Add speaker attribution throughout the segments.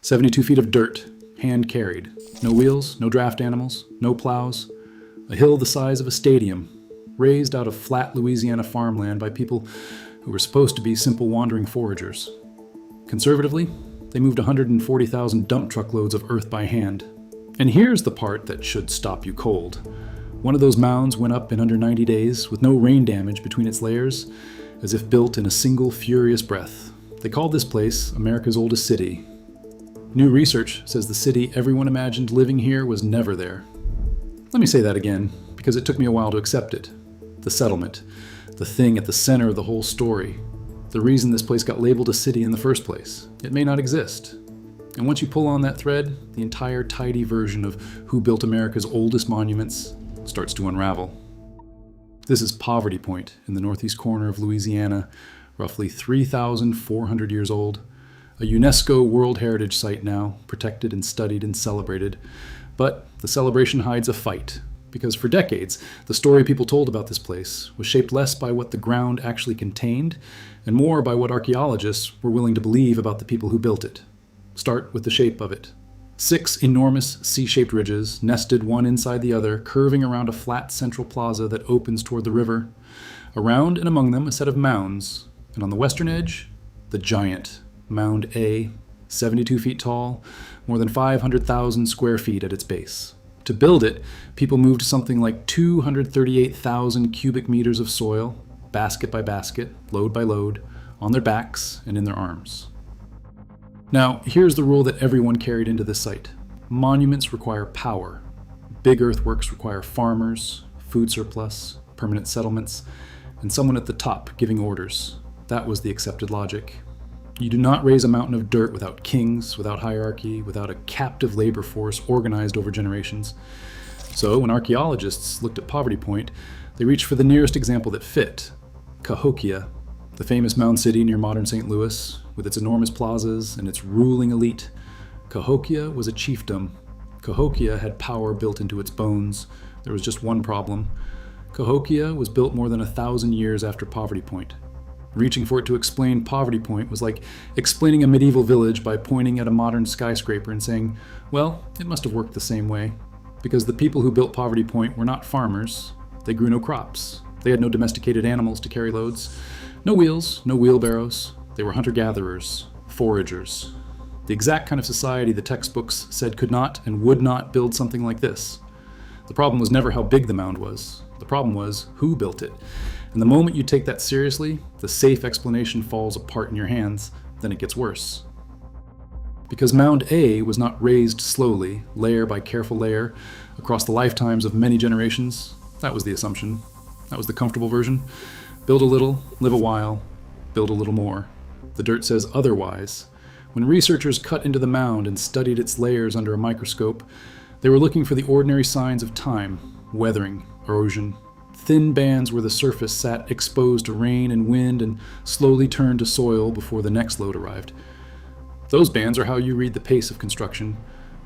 Speaker 1: 72 feet of dirt, hand-carried. No wheels, no draft animals, no plows. A hill the size of a stadium, raised out of flat Louisiana farmland by people who were supposed to be simple wandering foragers. Conservatively, they moved 140,000 dump truckloads of earth by hand. And here's the part that should stop you cold. One of those mounds went up in under 90 days with no rain damage between its layers, as if built in a single furious breath. They called this place America's oldest city. New research says the city everyone imagined living here was never there. Let me say that again, because it took me a while to accept it. The settlement, the thing at the center of the whole story, the reason this place got labeled a city in the first place. It may not exist. And once you pull on that thread, the entire tidy version of who built America's oldest monuments starts to unravel. This is Poverty Point in the northeast corner of Louisiana, roughly 3,400 years old. A UNESCO World Heritage Site now, protected and studied and celebrated. But the celebration hides a fight, because for decades, the story people told about this place was shaped less by what the ground actually contained, and more by what archaeologists were willing to believe about the people who built it. Start with the shape of it. 6 enormous C-shaped ridges, nested one inside the other, curving around a flat central plaza that opens toward the river. Around and among them, a set of mounds, and on the western edge, the giant Mound A, 72 feet tall, more than 500,000 square feet at its base. To build it, people moved something like 238,000 cubic meters of soil, basket by basket, load by load, on their backs and in their arms. Now, here's the rule that everyone carried into this site. Monuments require power. Big earthworks require farmers, food surplus, permanent settlements, and someone at the top giving orders. That was the accepted logic. You do not raise a mountain of dirt without kings, without hierarchy, without a captive labor force organized over generations. So when archaeologists looked at Poverty Point, they reached for the nearest example that fit: Cahokia, the famous mound city near modern St. Louis, with its enormous plazas and its ruling elite. Cahokia was a chiefdom. Cahokia had power built into its bones. There was just one problem. Cahokia was built more than 1,000 years after Poverty Point. Reaching for it to explain Poverty Point was like explaining a medieval village by pointing at a modern skyscraper and saying, well, it must have worked the same way. Because the people who built Poverty Point were not farmers. They grew no crops. They had no domesticated animals to carry loads. No wheels, no wheelbarrows. They were hunter-gatherers, foragers. The exact kind of society the textbooks said could not and would not build something like this. The problem was never how big the mound was. The problem was who built it. And the moment you take that seriously, the safe explanation falls apart in your hands, then it gets worse. Because Mound A was not raised slowly, layer by careful layer, across the lifetimes of many generations, that was the assumption. That was the comfortable version. Build a little, live a while, build a little more. The dirt says otherwise. When researchers cut into the mound and studied its layers under a microscope, they were looking for the ordinary signs of time, weathering, erosion. Thin bands where the surface sat exposed to rain and wind and slowly turned to soil before the next load arrived. Those bands are how you read the pace of construction.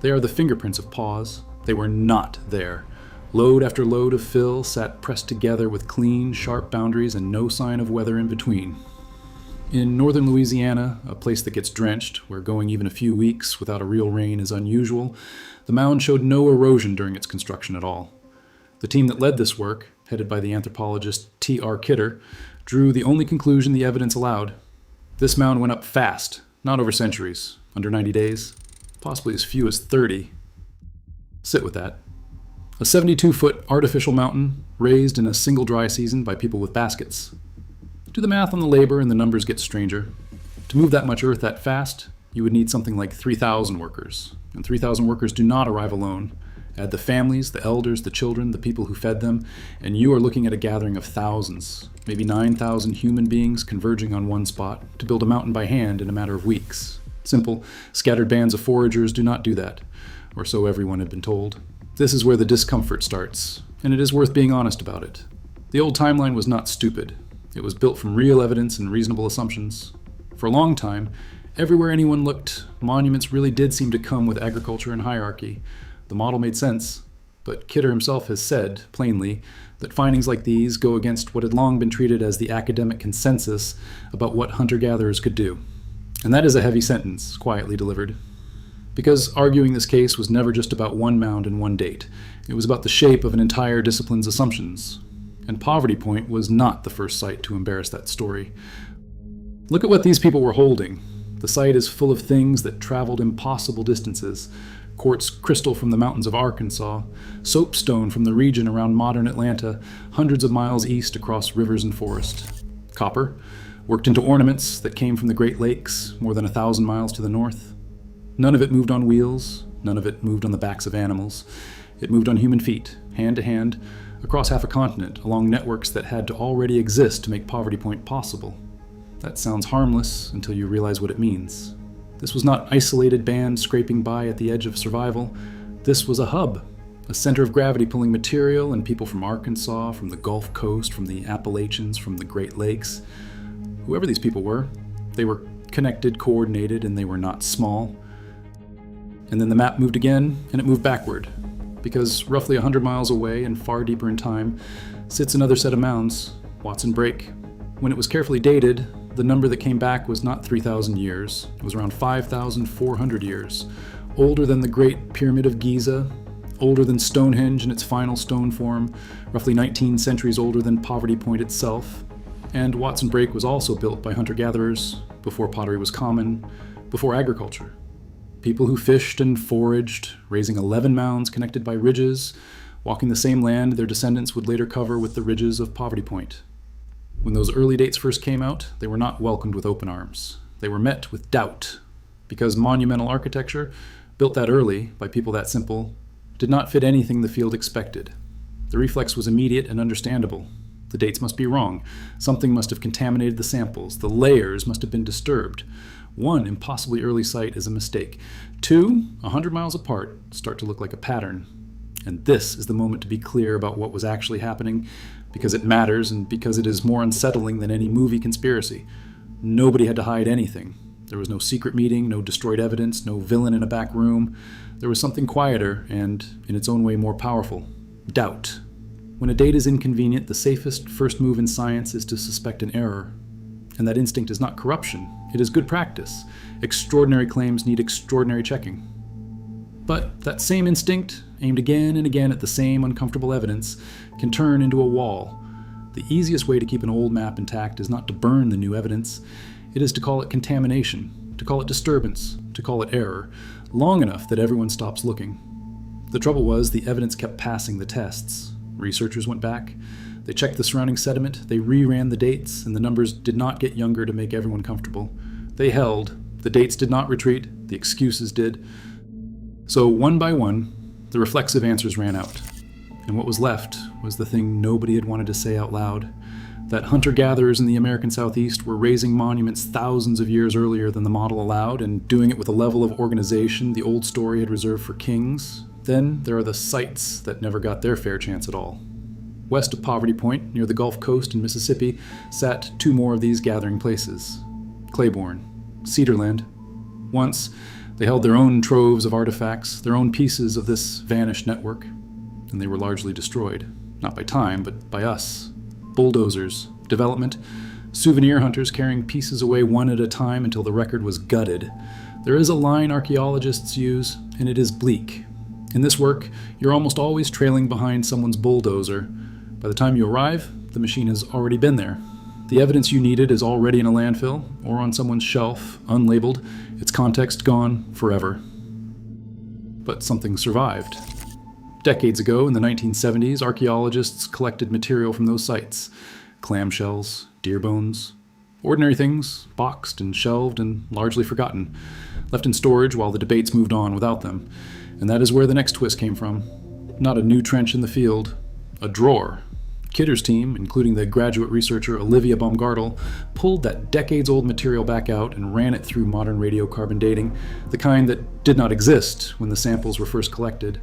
Speaker 1: They are the fingerprints of pause. They were not there. Load after load of fill sat pressed together with clean, sharp boundaries and no sign of weather in between. In northern Louisiana, a place that gets drenched, where going even a few weeks without a real rain is unusual, the mound showed no erosion during its construction at all. The team that led this work, headed by the anthropologist T.R. Kidder, drew the only conclusion the evidence allowed. This mound went up fast, not over centuries, under 90 days, possibly as few as 30. Sit with that. A 72-foot artificial mountain raised in a single dry season by people with baskets. Do the math on the labor and the numbers get stranger. To move that much earth that fast, you would need something like 3,000 workers. And 3,000 workers do not arrive alone. Add the families, the elders, the children, the people who fed them, and you are looking at a gathering of thousands, maybe 9,000 human beings converging on one spot to build a mountain by hand in a matter of weeks. Simple, scattered bands of foragers do not do that, or so everyone had been told. This is where the discomfort starts, and it is worth being honest about it. The old timeline was not stupid. It was built from real evidence and reasonable assumptions. For a long time, everywhere anyone looked, monuments really did seem to come with agriculture and hierarchy. The model made sense, but Kidder himself has said, plainly, that findings like these go against what had long been treated as the academic consensus about what hunter-gatherers could do. And that is a heavy sentence, quietly delivered. Because arguing this case was never just about one mound and one date. It was about the shape of an entire discipline's assumptions. And Poverty Point was not the first site to embarrass that story. Look at what these people were holding. The site is full of things that traveled impossible distances. Quartz crystal from the mountains of Arkansas, soapstone from the region around modern Atlanta, hundreds of miles east across rivers and forest. Copper, worked into ornaments that came from the Great Lakes, more than 1,000 miles to the north. None of it moved on wheels, none of it moved on the backs of animals. It moved on human feet, hand to hand, across half a continent, along networks that had to already exist to make Poverty Point possible. That sounds harmless until you realize what it means. This was not isolated bands scraping by at the edge of survival. This was a hub, a center of gravity pulling material and people from Arkansas, from the Gulf Coast, from the Appalachians, from the Great Lakes. Whoever these people were, they were connected, coordinated, and they were not small. And then the map moved again, and it moved backward, because roughly 100 miles away and far deeper in time sits another set of mounds, Watson Break. When it was carefully dated, the number that came back was not 3,000 years. It was around 5,400 years, older than the Great Pyramid of Giza, older than Stonehenge in its final stone form, roughly 19 centuries older than Poverty Point itself. And Watson Break was also built by hunter-gatherers, before pottery was common, before agriculture. People who fished and foraged, raising 11 mounds connected by ridges, walking the same land their descendants would later cover with the ridges of Poverty Point. When those early dates first came out, they were not welcomed with open arms. They were met with doubt, because monumental architecture, built that early by people that simple, did not fit anything the field expected. The reflex was immediate and understandable. The dates must be wrong. Something must have contaminated the samples. The layers must have been disturbed. One impossibly early site is a mistake. Two, 100 miles apart, start to look like a pattern. And this is the moment to be clear about what was actually happening, because it matters and because it is more unsettling than any movie conspiracy. Nobody had to hide anything. There was no secret meeting, no destroyed evidence, no villain in a back room. There was something quieter and, in its own way, more powerful. Doubt. When a date is inconvenient, the safest first move in science is to suspect an error. And that instinct is not corruption. It is good practice. Extraordinary claims need extraordinary checking. But that same instinct, aimed again and again at the same uncomfortable evidence, can turn into a wall. The easiest way to keep an old map intact is not to burn the new evidence. It is to call it contamination, to call it disturbance, to call it error, long enough that everyone stops looking. The trouble was, the evidence kept passing the tests. Researchers went back. They checked the surrounding sediment, they reran the dates, and the numbers did not get younger to make everyone comfortable. They held. The dates did not retreat, the excuses did. So one by one, the reflexive answers ran out. And what was left was the thing nobody had wanted to say out loud, that hunter-gatherers in the American Southeast were raising monuments thousands of years earlier than the model allowed, and doing it with a level of organization the old story had reserved for kings. Then there are the sites that never got their fair chance at all. West of Poverty Point, near the Gulf Coast in Mississippi, sat two more of these gathering places. Claiborne, Cedarland. Once, they held their own troves of artifacts, their own pieces of this vanished network, and they were largely destroyed. Not by time, but by us. Bulldozers, development, souvenir hunters carrying pieces away one at a time until the record was gutted. There is a line archaeologists use, and it is bleak. In this work, you're almost always trailing behind someone's bulldozer. By the time you arrive, the machine has already been there. The evidence you needed is already in a landfill or on someone's shelf, unlabeled, its context gone forever. But something survived. Decades ago, in the 1970s, archaeologists collected material from those sites. Clamshells, deer bones, ordinary things, boxed and shelved and largely forgotten, left in storage while the debates moved on without them. And that is where the next twist came from. Not a new trench in the field, a drawer. Kidder's team, including the graduate researcher Olivia Baumgartel, pulled that decades-old material back out and ran it through modern radiocarbon dating, the kind that did not exist when the samples were first collected.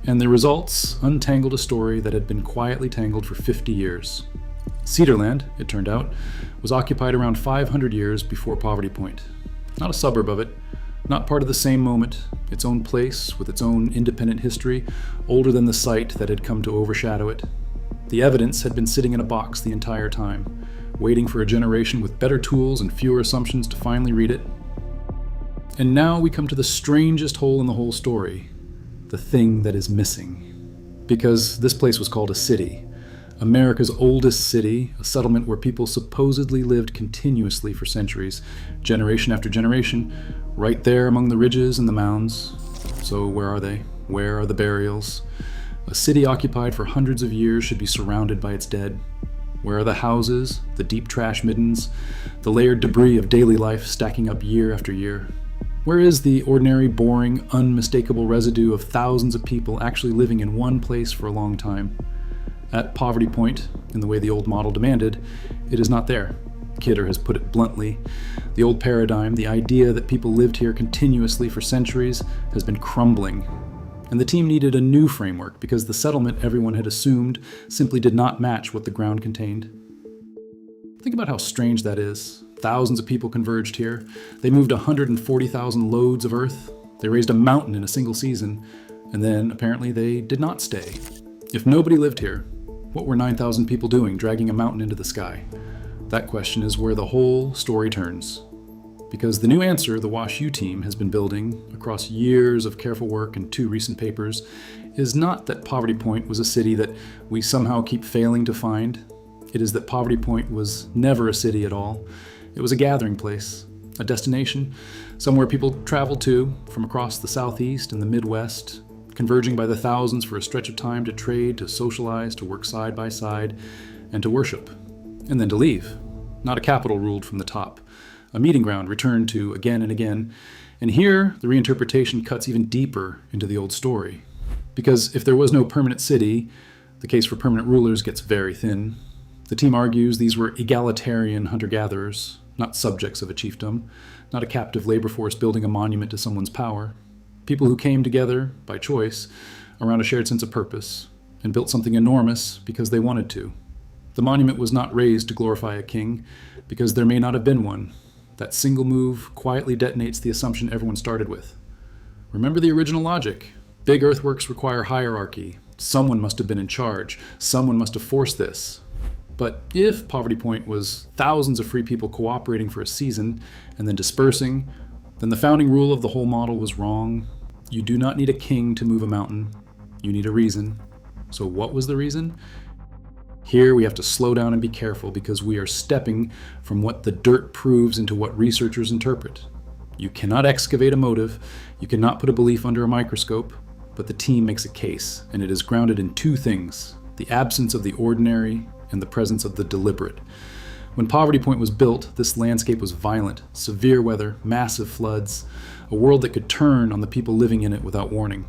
Speaker 1: And the results untangled a story that had been quietly tangled for 50 years. Cedarland, it turned out, was occupied around 500 years before Poverty Point. Not a suburb of it, not part of the same moment, its own place with its own independent history, older than the site that had come to overshadow it. The evidence had been sitting in a box the entire time, waiting for a generation with better tools and fewer assumptions to finally read it. And now we come to the strangest hole in the whole story, the thing that is missing. Because this place was called a city, America's oldest city, a settlement where people supposedly lived continuously for centuries, generation after generation, right there among the ridges and the mounds. So where are they? Where are the burials? A city occupied for hundreds of years should be surrounded by its dead. Where are the houses, the deep trash middens, the layered debris of daily life stacking up year after year? Where is the ordinary, boring, unmistakable residue of thousands of people actually living in one place for a long time? At poverty point, in the way the old model demanded, it is not there. Kidder has put it bluntly. The old paradigm, the idea that people lived here continuously for centuries, has been crumbling. And the team needed a new framework because the settlement everyone had assumed simply did not match what the ground contained. Think about how strange that is. Thousands of people converged here. They moved 140,000 loads of earth. They raised a mountain in a single season. And then, apparently, they did not stay. If nobody lived here, what were 9,000 people doing dragging a mountain into the sky? That question is where the whole story turns. Because the new answer the Wash U team has been building across years of careful work and 2 recent papers is not that Poverty Point was a city that we somehow keep failing to find. It is that Poverty Point was never a city at all. It was a gathering place, a destination, somewhere people traveled to from across the Southeast and the Midwest, converging by the thousands for a stretch of time to trade, to socialize, to work side by side, and to worship, and then to leave. Not a capital ruled from the top. A meeting ground returned to again and again. And here, the reinterpretation cuts even deeper into the old story. Because if there was no permanent city, the case for permanent rulers gets very thin. The team argues these were egalitarian hunter-gatherers, not subjects of a chiefdom, not a captive labor force building a monument to someone's power. People who came together, by choice, around a shared sense of purpose, and built something enormous because they wanted to. The monument was not raised to glorify a king, because there may not have been one. That single move quietly detonates the assumption everyone started with. Remember the original logic. Big earthworks require hierarchy. Someone must have been in charge. Someone must have forced this. But if Poverty Point was thousands of free people cooperating for a season and then dispersing, then the founding rule of the whole model was wrong. You do not need a king to move a mountain. You need a reason. So what was the reason? Here we have to slow down and be careful because we are stepping from what the dirt proves into what researchers interpret. You cannot excavate a motive. You cannot put a belief under a microscope. But the team makes a case, and it is grounded in 2 things: the absence of the ordinary and the presence of the deliberate. When Poverty Point was built, this landscape was violent, severe weather, massive floods, a world that could turn on the people living in it without warning.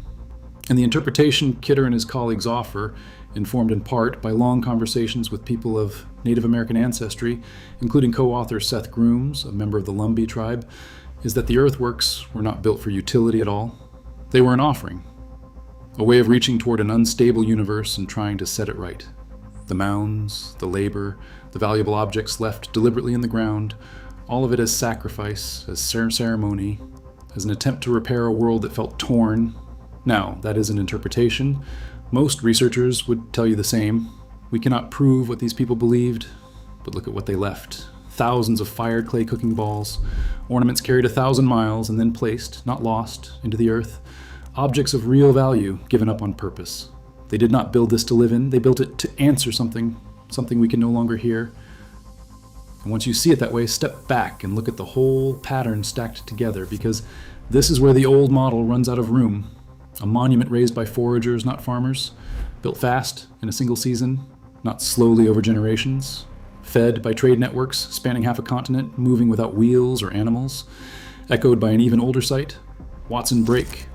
Speaker 1: And the interpretation Kidder and his colleagues offer, informed in part by long conversations with people of Native American ancestry, including co-author Seth Grooms, a member of the Lumbee tribe, is that the earthworks were not built for utility at all. They were an offering, a way of reaching toward an unstable universe and trying to set it right. The mounds, the labor, the valuable objects left deliberately in the ground, all of it as sacrifice, as ceremony, as an attempt to repair a world that felt torn. Now, that is an interpretation. Most researchers would tell you the same. We cannot prove what these people believed, but look at what they left. Thousands of fired clay cooking balls, ornaments carried 1,000 miles and then placed, not lost, into the earth. Objects of real value given up on purpose. They did not build this to live in, they built it to answer something we can no longer hear. And once you see it that way, step back and look at the whole pattern stacked together, because this is where the old model runs out of room. A monument raised by foragers, not farmers, built fast in a single season, not slowly over generations, fed by trade networks spanning half a continent, moving without wheels or animals, echoed by an even older site, Watson Brake,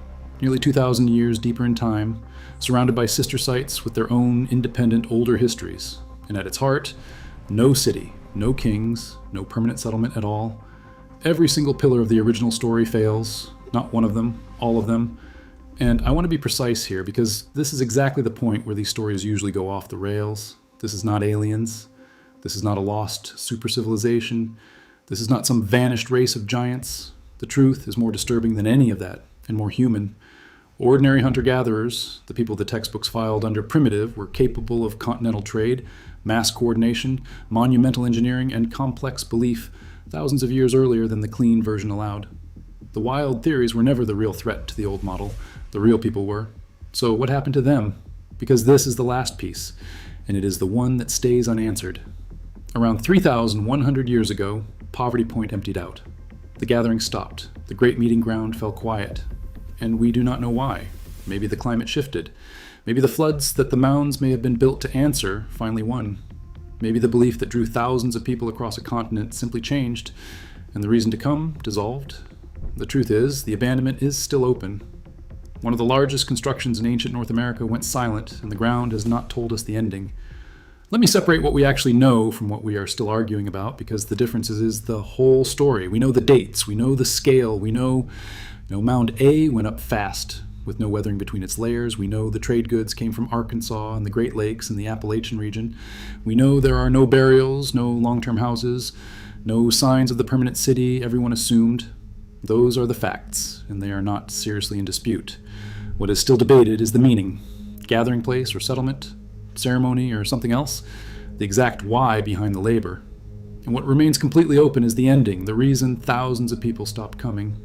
Speaker 1: nearly 2,000 years deeper in time, surrounded by sister sites with their own independent older histories. And at its heart, no city, no kings, no permanent settlement at all. Every single pillar of the original story fails, not one of them, all of them. And I want to be precise here because this is exactly the point where these stories usually go off the rails. This is not aliens. This is not a lost super civilization. This is not some vanished race of giants. The truth is more disturbing than any of that, and more human. Ordinary hunter-gatherers, the people the textbooks filed under primitive, were capable of continental trade, mass coordination, monumental engineering, and complex belief thousands of years earlier than the clean version allowed. The wild theories were never the real threat to the old model. The real people were. So what happened to them? Because this is the last piece, and it is the one that stays unanswered. Around 3,100 years ago, Poverty Point emptied out. The gathering stopped. The great meeting ground fell quiet. And we do not know why. Maybe the climate shifted. Maybe the floods that the mounds may have been built to answer finally won. Maybe the belief that drew thousands of people across a continent simply changed, and the reason to come dissolved. The truth is, the abandonment is still open. One of the largest constructions in ancient North America went silent, and the ground has not told us the ending. Let me separate what we actually know from what we are still arguing about, because the difference is the whole story. We know the dates, we know the scale, we know Mound A went up fast, with no weathering between its layers. We know the trade goods came from Arkansas and the Great Lakes and the Appalachian region. We know there are no burials, no long-term houses, no signs of the permanent city everyone assumed. Those are the facts, and they are not seriously in dispute. What is still debated is the meaning. Gathering place or settlement, ceremony or something else, the exact why behind the labor. And what remains completely open is the ending, the reason thousands of people stopped coming.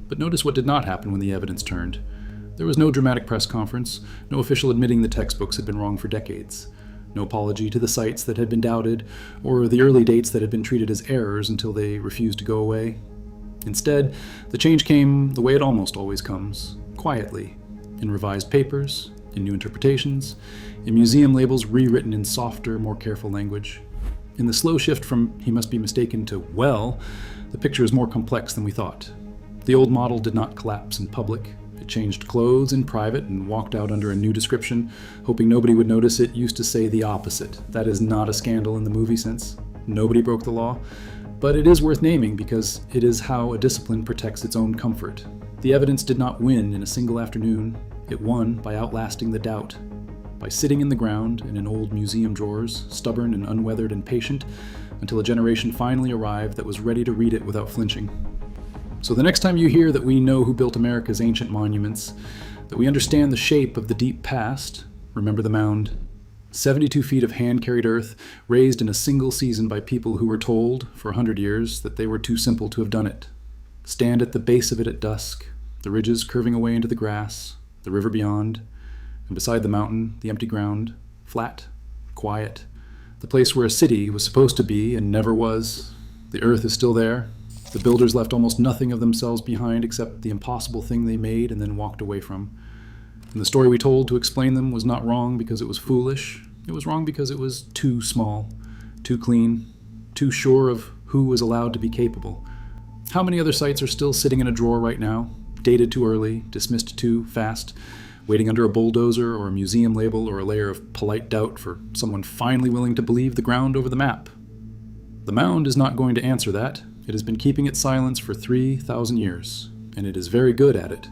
Speaker 1: But notice what did not happen when the evidence turned. There was no dramatic press conference, no official admitting the textbooks had been wrong for decades, no apology to the sites that had been doubted, or the early dates that had been treated as errors until they refused to go away. Instead, the change came the way it almost always comes, quietly, in revised papers, in new interpretations, in museum labels rewritten in softer, more careful language. In the slow shift from "he must be mistaken" to "well," the picture is more complex than we thought. The old model did not collapse in public. It changed clothes in private and walked out under a new description, hoping nobody would notice it used to say the opposite. That is not a scandal in the movie sense. Nobody broke the law. But it is worth naming because it is how a discipline protects its own comfort. The evidence did not win in a single afternoon. It won by outlasting the doubt. By sitting in the ground and in old museum drawers, stubborn and unweathered and patient, until a generation finally arrived that was ready to read it without flinching. So the next time you hear that we know who built America's ancient monuments, that we understand the shape of the deep past, remember the mound. 72 feet of hand-carried earth, raised in a single season by people who were told, for 100 years, that they were too simple to have done it. Stand at the base of it at dusk, the ridges curving away into the grass, the river beyond, and beside the mountain, the empty ground, flat, quiet, the place where a city was supposed to be and never was. The earth is still there. The builders left almost nothing of themselves behind except the impossible thing they made and then walked away from. And the story we told to explain them was not wrong because it was foolish. It was wrong because it was too small, too clean, too sure of who was allowed to be capable. How many other sites are still sitting in a drawer right now, dated too early, dismissed too fast, waiting under a bulldozer or a museum label or a layer of polite doubt for someone finally willing to believe the ground over the map? The mound is not going to answer that. It has been keeping its silence for 3,000 years, and it is very good at it.